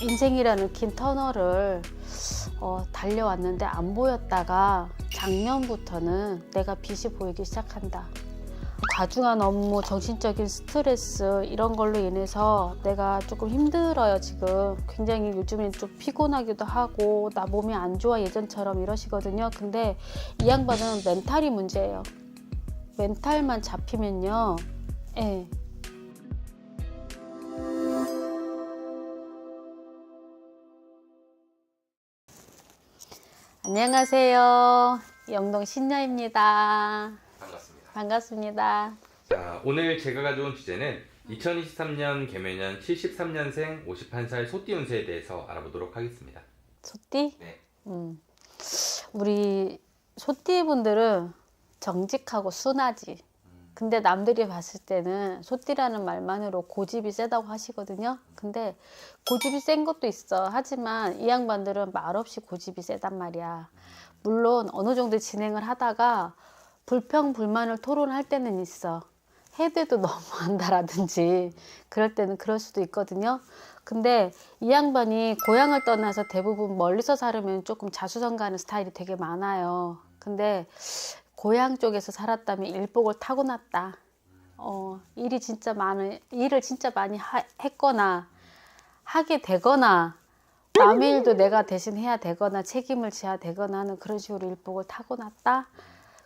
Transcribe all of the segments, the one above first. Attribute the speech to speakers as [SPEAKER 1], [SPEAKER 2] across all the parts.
[SPEAKER 1] 인생이라는 긴 터널을 달려왔는데 안 보였다가 작년부터는 내가 빛이 보이기 시작한다. 과중한 업무, 정신적인 스트레스 이런 걸로 인해서 내가 조금 힘들어요. 지금 굉장히 요즘엔 좀 피곤하기도 하고 나 몸이 안 좋아 예전처럼 이러시거든요. 근데 이 양반은 멘탈이 문제예요. 멘탈만 잡히면요. 예. 안녕하세요. 영동 신녀입니다.
[SPEAKER 2] 반갑습니다.
[SPEAKER 1] 반갑습니다.
[SPEAKER 2] 자, 오늘 제가 가져온 주제는 2023년 개묘년 73년생 51살 소띠 운세에 대해서 알아보도록 하겠습니다.
[SPEAKER 1] 소띠?
[SPEAKER 2] 네.
[SPEAKER 1] 우리 소띠 분들은 정직하고 순하지. 근데 남들이 봤을 때는 소띠라는 말만으로 고집이 세다고 하시거든요. 근데 고집이 센 것도 있어. 하지만 이 양반들은 말없이 고집이 세단 말이야. 물론 어느 정도 진행을 하다가 불평불만을 토론할 때는 있어. 해대도 너무한다라든지 그럴 때는 그럴 수도 있거든요. 근데 이 양반이 고향을 떠나서 대부분 멀리서 살으면 조금 자수성가하는 스타일이 되게 많아요. 근데 고향 쪽에서 살았다면 일복을 타고났다. 일을 진짜 많이 했거나 하게 되거나 남의 일도 내가 대신 해야 되거나 책임을 져야 되거나 하는 그런 식으로 일복을 타고났다.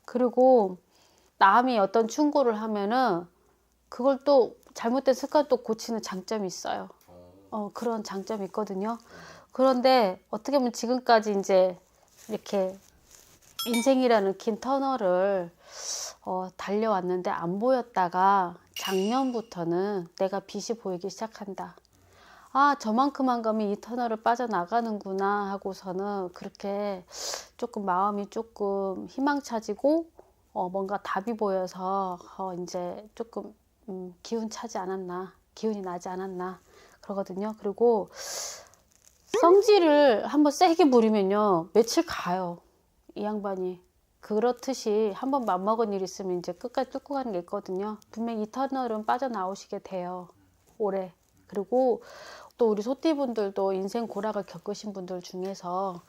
[SPEAKER 1] 그리고 남이 어떤 충고를 하면은 그걸 또 잘못된 습관 또 고치는 장점이 있어요. 그런 장점이 있거든요. 그런데 어떻게 보면 지금까지 이제 이렇게 인생이라는 긴 터널을 달려왔는데 안 보였다가 작년부터는 내가 빛이 보이기 시작한다. 아, 저만큼만 가면 이 터널을 빠져나가는구나 하고서는 그렇게 조금 마음이 조금 희망차지고 뭔가 답이 보여서 이제 조금 기운이 나지 않았나 그러거든요. 그리고 성질을 한번 세게 부리면요 며칠 가요. 이 양반이. 그렇듯이 한번 맘먹은 일 있으면 이제 끝까지 뚫고 가는 게 있거든요. 분명히 이 터널은 빠져나오시게 돼요. 올해. 그리고 또 우리 소띠분들도 인생 고락을 겪으신 분들 중에서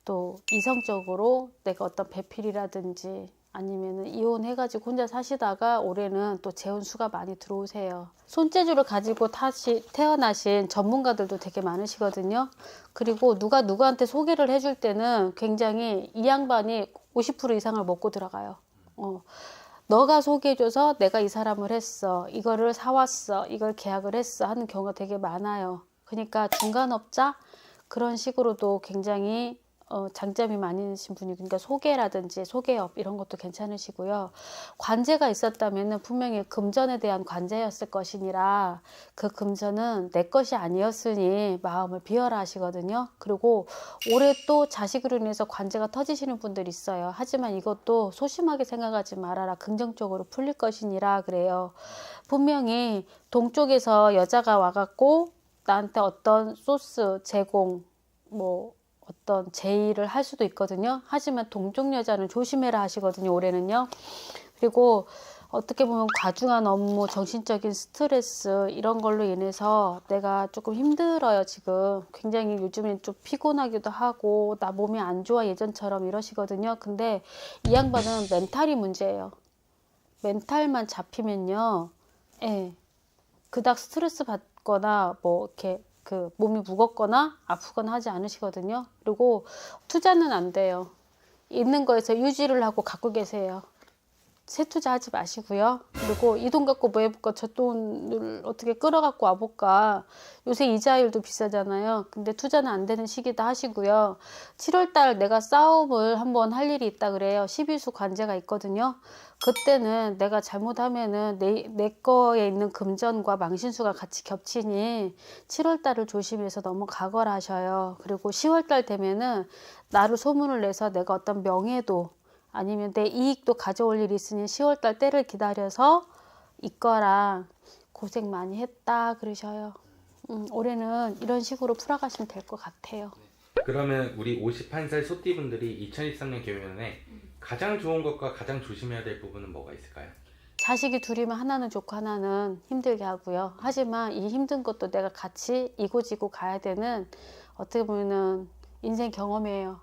[SPEAKER 1] 또 이성적으로 내가 어떤 배필이라든지 아니면은 이혼해가지고 혼자 사시다가 올해는 또 재혼 수가 많이 들어오세요. 손재주를 가지고 다시 태어나신 전문가들도 되게 많으시거든요. 그리고 누가 누구한테 소개를 해줄 때는 굉장히 이 양반이 50% 이상을 먹고 들어가요. 너가 소개해줘서 내가 이 사람을 했어. 이거를 사왔어. 이걸 계약을 했어. 하는 경우가 되게 많아요. 그러니까 중간업자 그런 식으로도 굉장히 장점이 많으신 분이 그러니까 소개라든지 소개업 이런 것도 괜찮으시고요. 관제가 있었다면 분명히 금전에 대한 관제였을 것이니라 그 금전은 내 것이 아니었으니 마음을 비워라 하시거든요. 그리고 올해 또 자식으로 인해서 관제가 터지시는 분들이 있어요. 하지만 이것도 소심하게 생각하지 말아라. 긍정적으로 풀릴 것이니라 그래요. 분명히 동쪽에서 여자가 와갖고 나한테 어떤 소스 제공 뭐 어떤 제의를 할 수도 있거든요. 하지만 동쪽 여자는 조심해라 하시거든요. 올해는요. 그리고 어떻게 보면 과중한 업무, 정신적인 스트레스 이런 걸로 인해서 내가 조금 힘들어요. 지금 굉장히 요즘엔 좀 피곤하기도 하고 나 몸이 안 좋아 예전처럼 이러시거든요. 근데 이 양반은 멘탈이 문제예요. 멘탈만 잡히면요. 예. 그닥 스트레스 받거나 뭐 이렇게 그 몸이 무겁거나 아프거나 하지 않으시거든요. 그리고 투자는 안 돼요. 있는 거에서 유지를 하고 갖고 계세요. 새 투자하지 마시고요. 그리고 이 돈 갖고 뭐 해볼까? 저 돈을 어떻게 끌어갖고 와볼까? 요새 이자율도 비싸잖아요. 근데 투자는 안 되는 시기다 하시고요. 7월달 내가 싸움을 한번 할 일이 있다 그래요. 12수 관제가 있거든요. 그때는 내가 잘못하면은 내 거에 있는 금전과 망신수가 같이 겹치니 7월달을 조심해서 넘어가거라 하셔요. 그리고 10월달 되면은 나를 소문을 내서 내가 어떤 명예도 아니면 내 이익도 가져올 일이 있으니 10월달 때를 기다려서 있거라. 고생 많이 했다 그러셔요. 올해는 이런 식으로 풀어가시면 될 것 같아요.
[SPEAKER 2] 그러면 우리 51살 소띠 분들이 2023년 개묘년에 가장 좋은 것과 가장 조심해야 될 부분은 뭐가 있을까요?
[SPEAKER 1] 자식이 둘이면 하나는 좋고 하나는 힘들게 하고요. 하지만 이 힘든 것도 내가 같이 이고지고 가야 되는 어떻게 보면은 인생 경험이에요.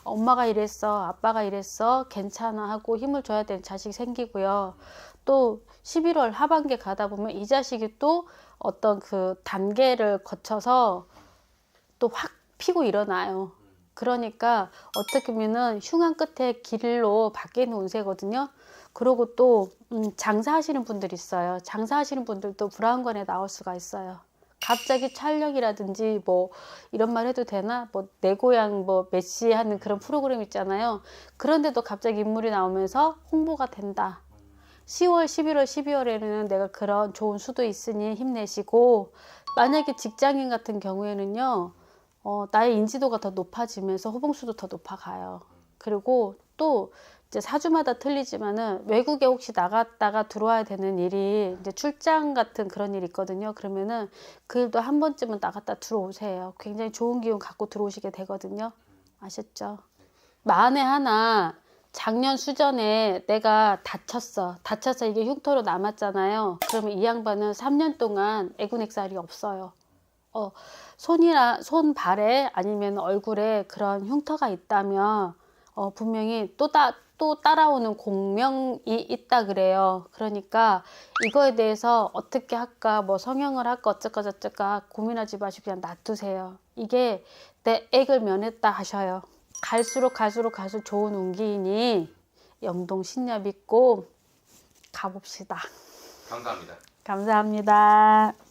[SPEAKER 1] 엄마가 이랬어, 아빠가 이랬어, 괜찮아 하고 힘을 줘야 되는 자식이 생기고요. 또 11월 하반기에 가다 보면 이 자식이 또 어떤 그 단계를 거쳐서 또 확 피고 일어나요. 그러니까 어떻게 보면은 흉한 끝에 길로 바뀌는 운세거든요. 그리고 또 장사하시는 분들이 있어요. 장사하시는 분들도 불안권에 나올 수가 있어요. 갑자기 촬영이라든지 뭐 이런 말 해도 되나? 뭐 내 고향 뭐 메시 하는 그런 프로그램 있잖아요. 그런데도 갑자기 인물이 나오면서 홍보가 된다. 10월, 11월, 12월에는 내가 그런 좋은 수도 있으니 힘내시고, 만약에 직장인 같은 경우에는요, 나의 인지도가 더 높아지면서 호봉수도 더 높아가요. 그리고 또 이제 사주마다 틀리지만은 외국에 혹시 나갔다가 들어와야 되는 일이 이제 출장 같은 그런 일이 있거든요. 그러면은 그 일도 한 번쯤은 나갔다 들어오세요. 굉장히 좋은 기운 갖고 들어오시게 되거든요. 아셨죠? 만에 하나 작년 수전에 내가 다쳐서 이게 흉터로 남았잖아요. 그러면 이 양반은 3년 동안 애군액살이 없어요. 손발에 아니면 얼굴에 그런 흉터가 있다면 분명히 또 따라오는 공명이 있다 그래요. 그러니까 이거에 대해서 어떻게 할까, 뭐 성형을 할까, 어쩌까 저쩌까 고민하지 마시고 그냥 놔두세요. 이게 내 액을 면했다 하셔요. 갈수록 좋은 운기이니 영동 신야 믿고 가봅시다.
[SPEAKER 2] 감사합니다.
[SPEAKER 1] 감사합니다.